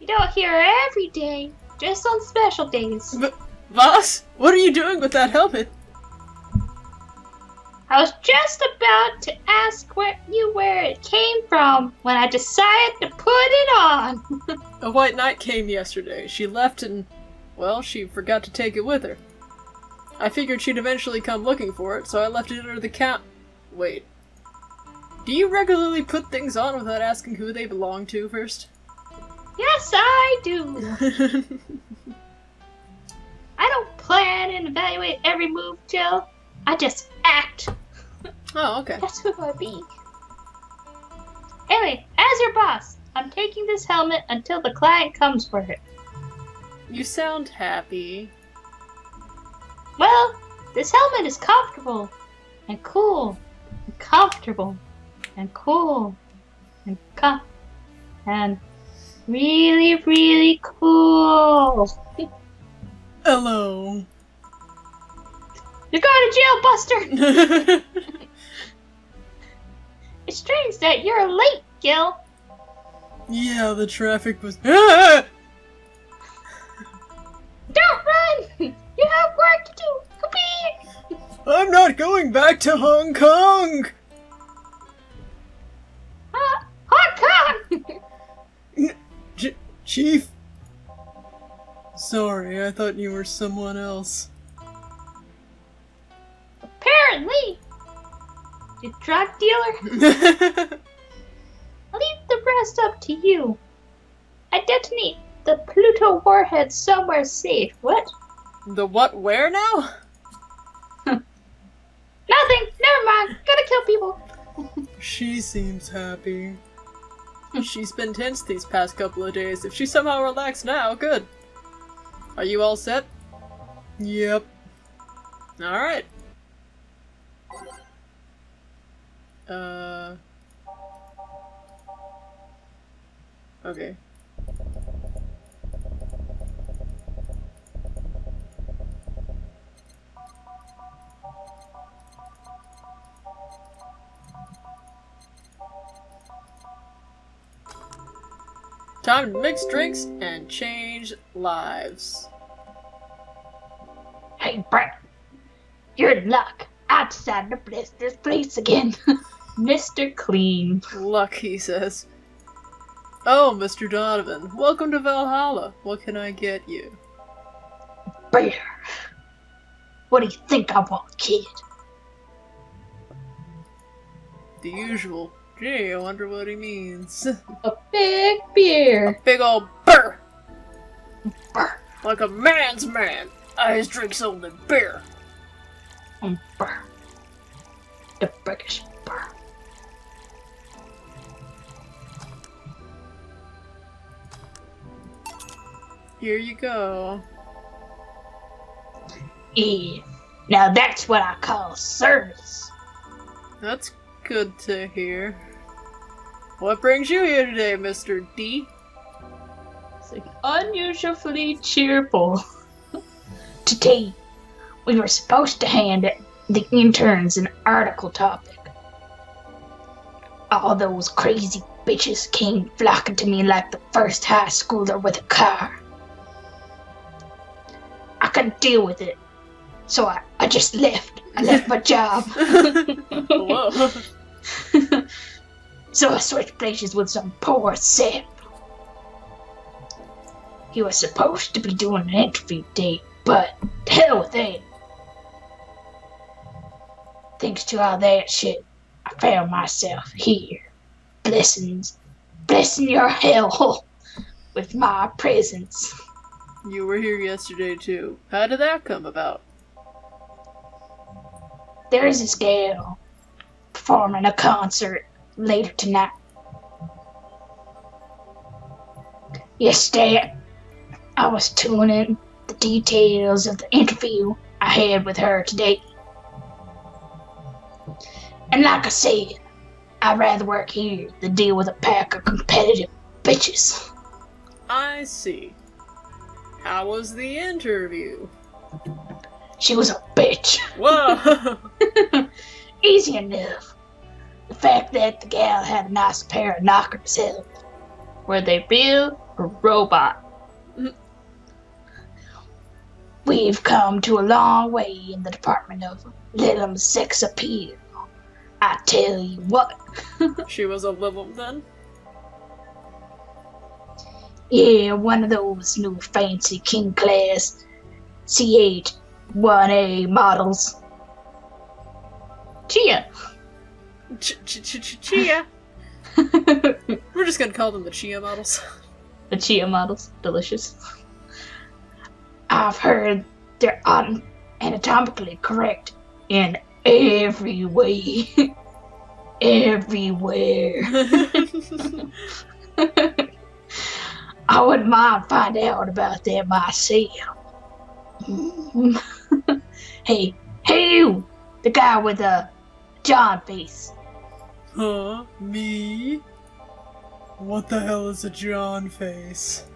You don't hear her every day, just on special days. Boss, what are you doing with that helmet? I was just about to ask where it came from when I decided to put it on. A white knight came yesterday. She left and, well, she forgot to take it with her. I figured she'd eventually come looking for it, so I left it under the Wait. Do you regularly put things on without asking who they belong to first? Yes, I do. I don't plan and evaluate every move, Jill. I just act. Oh, okay. That's who I be. Anyway, as your boss, I'm taking this helmet until the client comes for it. You sound happy. Well, this helmet is comfortable and cool and comfortable and cool and really, really cool. Hello. You're going to jail, Buster! It's strange that you're late, Gil. Yeah, the traffic was- Ah! Don't run! You have work to do! Come here! I'm not going back to Hong Kong! Hong Kong! Chief? Sorry, I thought you were someone else. Apparently! You drug dealer? I'll leave the rest up to you. I detonate the Pluto warhead somewhere safe. What? The what where now? Nothing! Never mind! Gotta kill people! She seems happy. She's been tense these past couple of days. If she somehow relaxed now, good. Are you all set? Yep. Alright. Okay. Time to mix drinks and change lives. Hey, Brett. You're in luck. I decided to bless this place again. Mr. Clean. Luck, he says. Oh, Mr. Donovan, welcome to Valhalla. What can I get you? Beer. What do you think I want, kid? The usual. Gee, I wonder what he means. A big beer. Big ol' burr! Brr. Like a man's man. I just drinks only beer. Brr. The biggest brr. Here you go. Yeah. Now that's what I call service. That's good to hear. What brings you here today, Mr. D? It's like unusually cheerful. Today, we were supposed to hand the interns an article topic. All those crazy bitches came flocking to me like the first high schooler with a car. I couldn't deal with it, so I just left. I left my job. Whoa. So I switched places with some poor sip. He was supposed to be doing an interview date, but to hell with it. Thanks to all that shit, I found myself here. Blessing your hell with my presence. You were here yesterday too. How did that come about? There's this gal performing a concert later tonight. Yesterday, I was tuning the details of the interview I had with her today. And like I said, I'd rather work here than deal with a pack of competitive bitches. I see. How was the interview? She was a bitch. Whoa! Easy enough. The fact that the gal had a nice pair of knockers helped. Were they real a robot. We've come to a long way in the department of Lilim sex appeal. I tell you what. She was a Lilim then? Yeah, one of those new fancy King Class CH-1A models. Chia. Chia. We're just gonna call them the Chia models. The Chia models. Delicious. I've heard they're anatomically correct in every way. Everywhere. I wouldn't mind finding out about that myself. Hey you! The guy with the John face. Huh? Me? What the hell is a John face?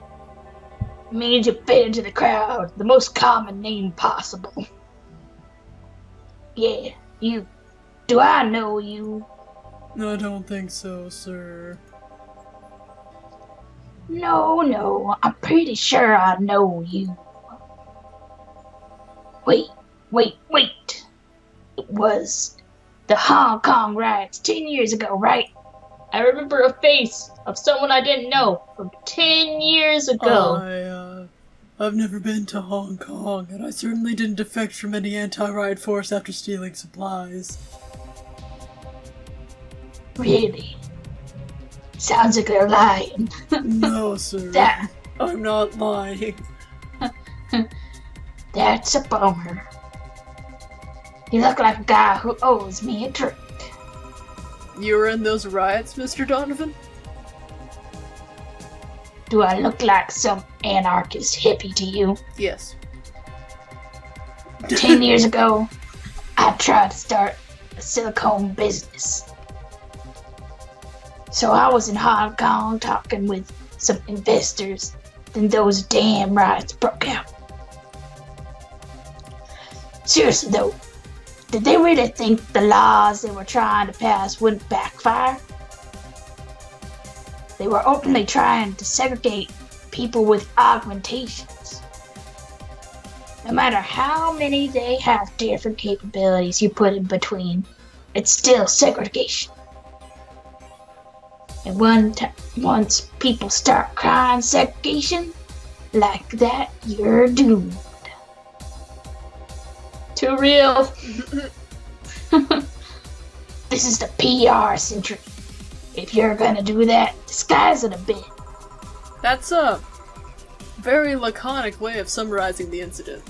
It means you fit into the crowd. The most common name possible. Yeah, you. Do I know you? I don't think so, sir. No, I'm pretty sure I know you. Wait. It was the Hong Kong riots 10 years ago, right? I remember a face of someone I didn't know from 10 years ago. I've never been to Hong Kong, and I certainly didn't defect from any anti-riot force after stealing supplies. Really? Sounds like you're lying. No, sir. I'm not lying. That's a bummer. You look like a guy who owes me a drink. You were in those riots, Mr. Donovan? Do I look like some anarchist hippie to you? Yes. 10 years ago, I tried to start a silicone business. So I was in Hong Kong talking with some investors. Then those damn riots broke out. Seriously though, did they really think the laws they were trying to pass wouldn't backfire? They were openly trying to segregate people with augmentations. No matter how many they have different capabilities you put in between, it's still segregation. And once people start crying segregation, like that, you're doomed. Too real. This is the PR century. If you're gonna do that, disguise it a bit. That's a very laconic way of summarizing the incident.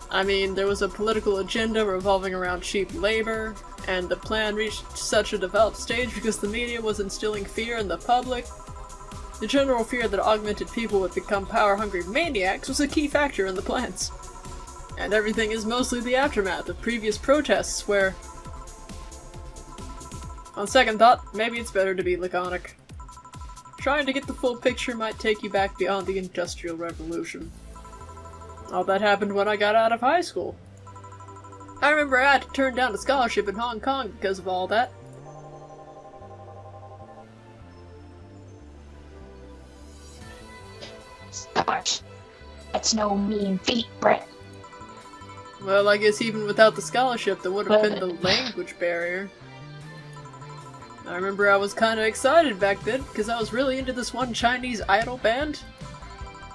I mean, there was a political agenda revolving around cheap labor, and the plan reached such a developed stage because the media was instilling fear in the public. The general fear that augmented people would become power-hungry maniacs was a key factor in the plans. And everything is mostly the aftermath of previous protests where, on second thought, maybe it's better to be laconic. Trying to get the full picture might take you back beyond the Industrial Revolution. All that happened when I got out of high school. I remember I had to turn down a scholarship in Hong Kong because of all that. Gosh, that's no mean feat, Brett. Well, I guess even without the scholarship, there would have been the language barrier. I remember I was kind of excited back then, because I was really into this one Chinese idol band.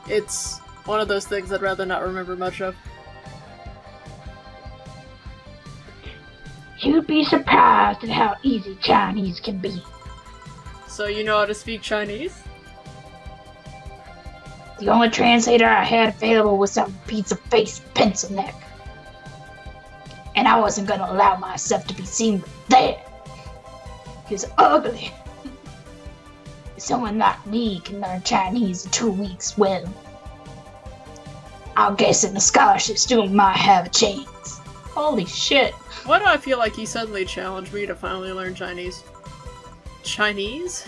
It's one of those things I'd rather not remember much of. You'd be surprised at how easy Chinese can be. So you know how to speak Chinese? The only translator I had available was some pizza-faced pencil neck. And I wasn't gonna allow myself to be seen with that. He was ugly. Someone like me can learn Chinese in 2 weeks, well, I'm guessing the scholarship student might have a chance. Holy shit. Why do I feel like he suddenly challenged me to finally learn Chinese? Chinese?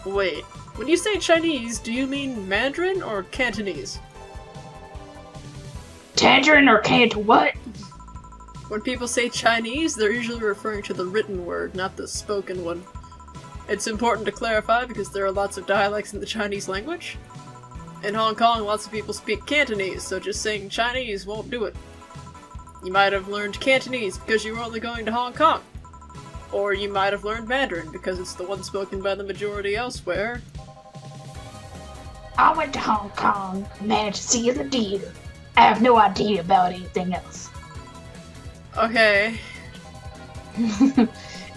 Wait, when you say Chinese, do you mean Mandarin or Cantonese? Tangerine or Canto what? When people say Chinese, they're usually referring to the written word, not the spoken one. It's important to clarify because there are lots of dialects in the Chinese language. In Hong Kong, lots of people speak Cantonese, so just saying Chinese won't do it. You might have learned Cantonese because you were only going to Hong Kong. Or you might have learned Mandarin because it's the one spoken by the majority elsewhere. I went to Hong Kong and managed to see the theater. I have no idea about anything else. Okay.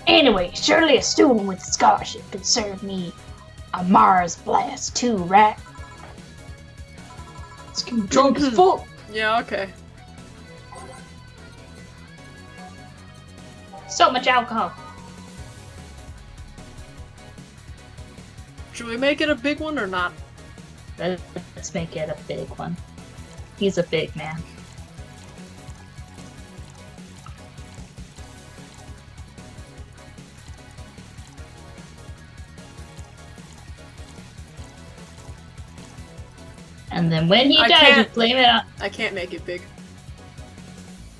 Anyway, surely a student with a scholarship could serve me a Mars Blast too, right? It's getting drunk as fuck. Yeah, okay. So much alcohol. Should we make it a big one or not? Let's make it a big one. He's a big man. And then when he dies, you blame it on... I can't make it big.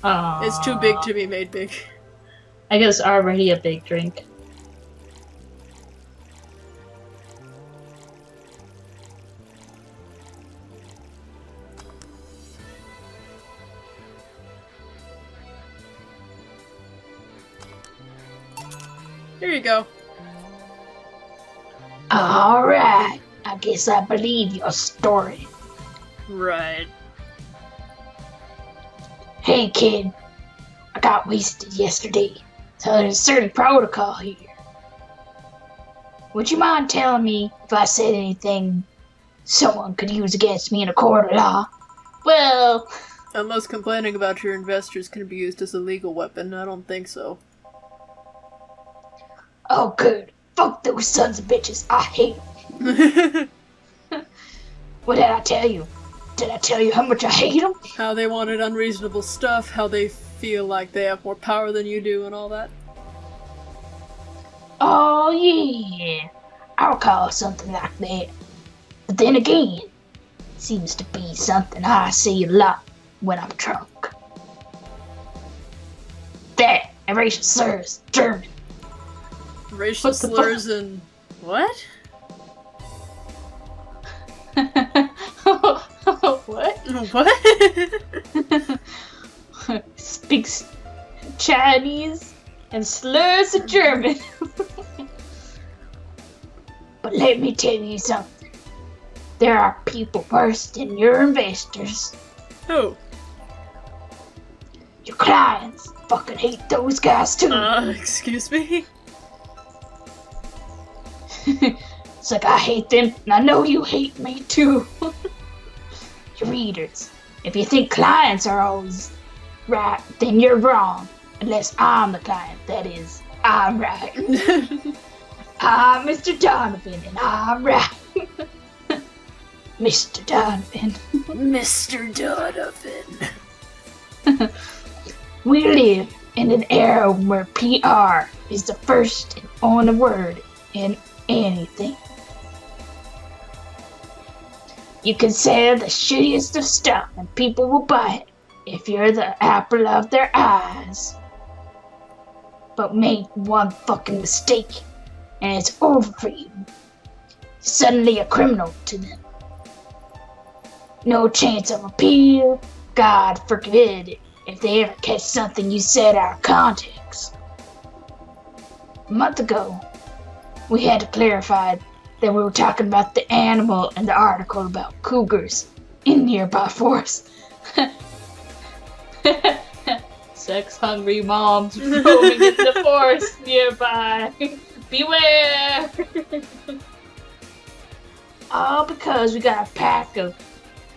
Aww. It's too big to be made big. I guess already a big drink. Here you go. Alright. I guess I believe your story. Right. Hey kid, I got wasted yesterday, so there's a certain protocol here. Would you mind telling me if I said anything someone could use against me in a court of law? Well... Unless complaining about your investors can be used as a legal weapon, I don't think so. Oh good. Fuck those sons of bitches. I hate them. What did I tell you? Did I tell you how much I hate them? How they wanted unreasonable stuff, how they feel like they have more power than you do and all that. Oh yeah. I recall something like that. But then again, it seems to be something I see a lot when I'm drunk. That and racial slurs, German. Racial slurs and... what? What? What? Speaks Chinese and slurs in German. But let me tell you something. There are people worse than your investors. Who? Your clients. Fucking hate those guys too. Excuse me? It's like I hate them, and I know you hate me too. Your readers. If you think clients are always right, then you're wrong. Unless I'm the client, that is, I'm right. I'm Mr. Donovan, and I'm right. Mr. Donovan. Mr. Donovan. We live in an era where PR is the first and only word in anything. You can sell the shittiest of stuff and people will buy it if you're the apple of their eyes. But make one fucking mistake and it's over for you. Suddenly a criminal to them. No chance of appeal. God forbid it if they ever catch something you said out of context. A month ago, we had to clarify that we were talking about the animal in the article about cougars in nearby forests. Sex-hungry moms roaming in the forest nearby. Beware! All because we got a pack of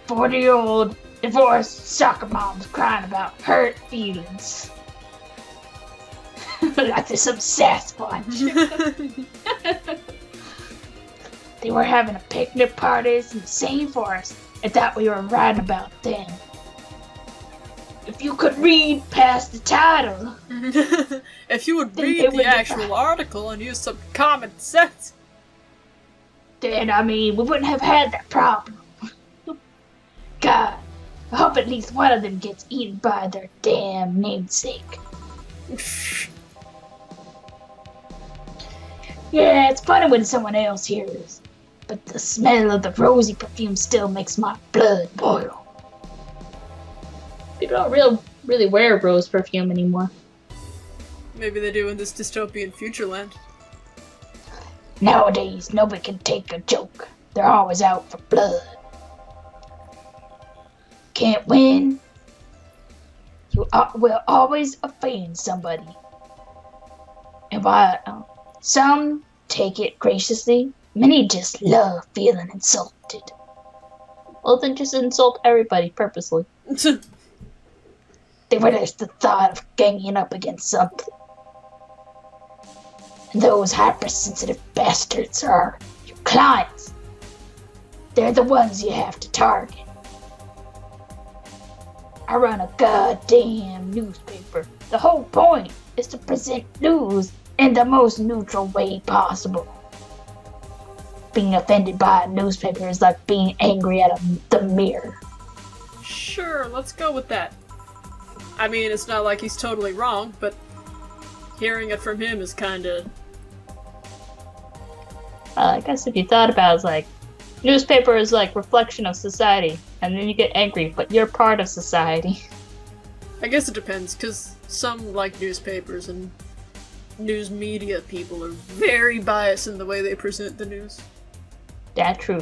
40-year-old divorced soccer moms crying about hurt feelings. Like there's some Sasquatch. They were having a picnic parties in the same forest and thought we were writing about them. If you could read past the title. If you would read the actual article and use some common sense. Then, I mean, we wouldn't have had that problem. God, I hope at least one of them gets eaten by their damn namesake. Yeah, it's funny when someone else hears, but the smell of the rosy perfume still makes my blood boil. People don't really wear rose perfume anymore. Maybe they do in this dystopian future land. Nowadays, nobody can take a joke. They're always out for blood. Can't win. You will always offend somebody. And while some take it graciously, many just love feeling insulted. Well, then just insult everybody purposely. They relish the thought of ganging up against something. And those hypersensitive bastards are your clients. They're the ones you have to target. I run a goddamn newspaper. The whole point is to present news in the most neutral way possible. Being offended by a newspaper is like being angry at the mirror. Sure, let's go with that. I mean, it's not like he's totally wrong, but hearing it from him is kinda... I guess if you thought about it, it's like, newspaper is like reflection of society, and then you get angry, but you're part of society. I guess it depends, because some like newspapers and news media people are very biased in the way they present the news. That true.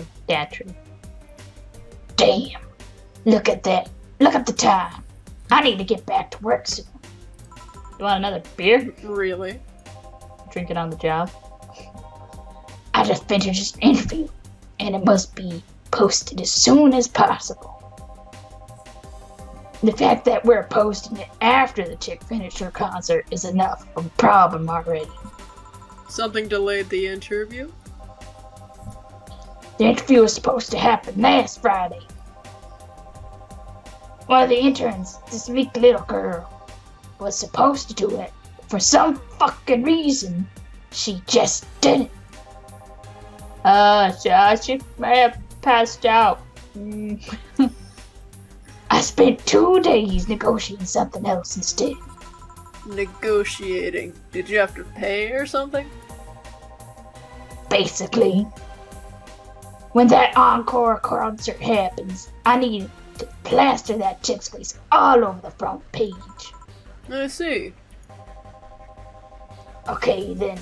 Damn. Look at that. Look at the time. I need to get back to work soon. You want another beer? Really? Drink it on the job. I just finished an interview, and it must be posted as soon as possible. The fact that we're posting it after the chick finished her concert is enough of a problem already. Something delayed the interview? The interview was supposed to happen last Friday. One of the interns, this meek little girl, was supposed to do it. For some fucking reason, she just didn't. She may have passed out. I spent 2 days negotiating something else instead. Negotiating. Did you have to pay or something? Basically, when that encore concert happens, I need to plaster that chick's face all over the front page. I see. Okay, then,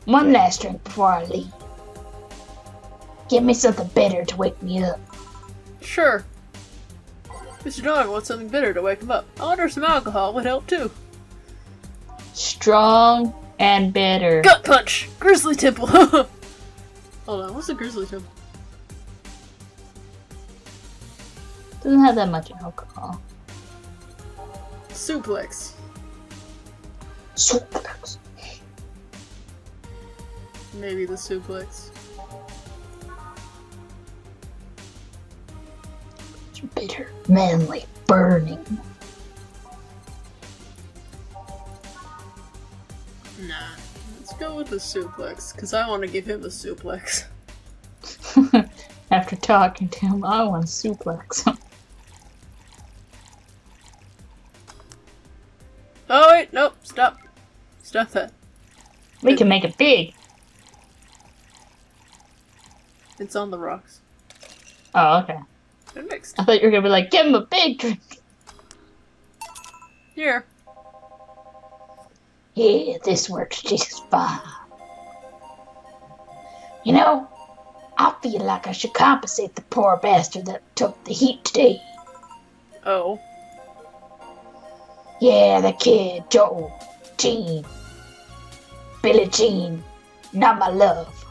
one last drink before I leave. Give me something bitter to wake me up. Sure. Mr. Dog wants something bitter to wake him up. I wonder if some alcohol would help too. Strong and bitter. Gut punch! Grizzly Temple! Hold on, what's a Grizzly Temple? Doesn't have that much alcohol. Suplex. Suplex. Maybe the suplex. Bitter, manly, burning. Nah. Let's go with the suplex, because I want to give him a suplex. After talking to him, I want suplex. Oh wait, nope, stop. Stop that. We can make it big. It's on the rocks. Oh, okay. It mixed. I thought you were gonna be like, give him a big drink. Here. Yeah, this works just fine. You know, I feel like I should compensate the poor bastard that took the heat today. Oh. Yeah, the kid, Joe, Jean, Billie Jean, not my love.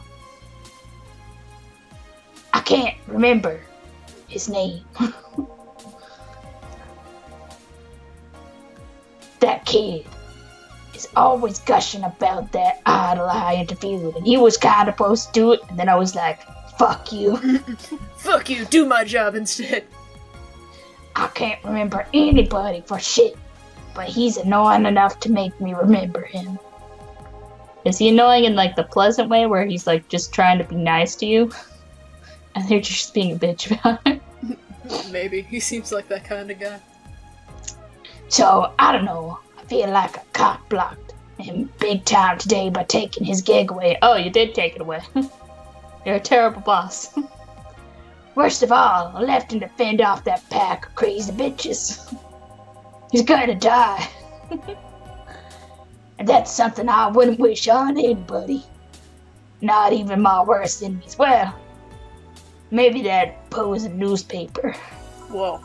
I can't remember his name. That kid is always gushing about that idol I interviewed, and he was kind of supposed to do it, and then I was like, fuck you. Fuck you, do my job instead. I can't remember anybody for shit, but he's annoying enough to make me remember him. Is he annoying in like the pleasant way where he's like just trying to be nice to you? And they're just being a bitch about it? Maybe. He seems like that kind of guy. So, I don't know, I feel like I cock blocked. him big time today by taking his gig away. Oh, you did take it away. You're a terrible boss. Worst of all, I left him to fend off that pack of crazy bitches. He's gonna die. And that's something I wouldn't wish on anybody. Not even my worst enemies. Well, maybe that opposing newspaper. Whoa.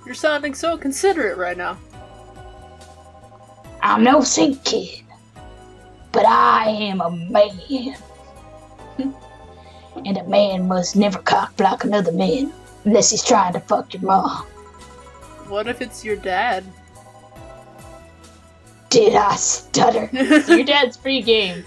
You're sounding so considerate right now. I'm no saint kid, but I am a man. And a man must never cock-block another man unless he's trying to fuck your mom. What if it's your dad? Did I stutter? Your dad's free game.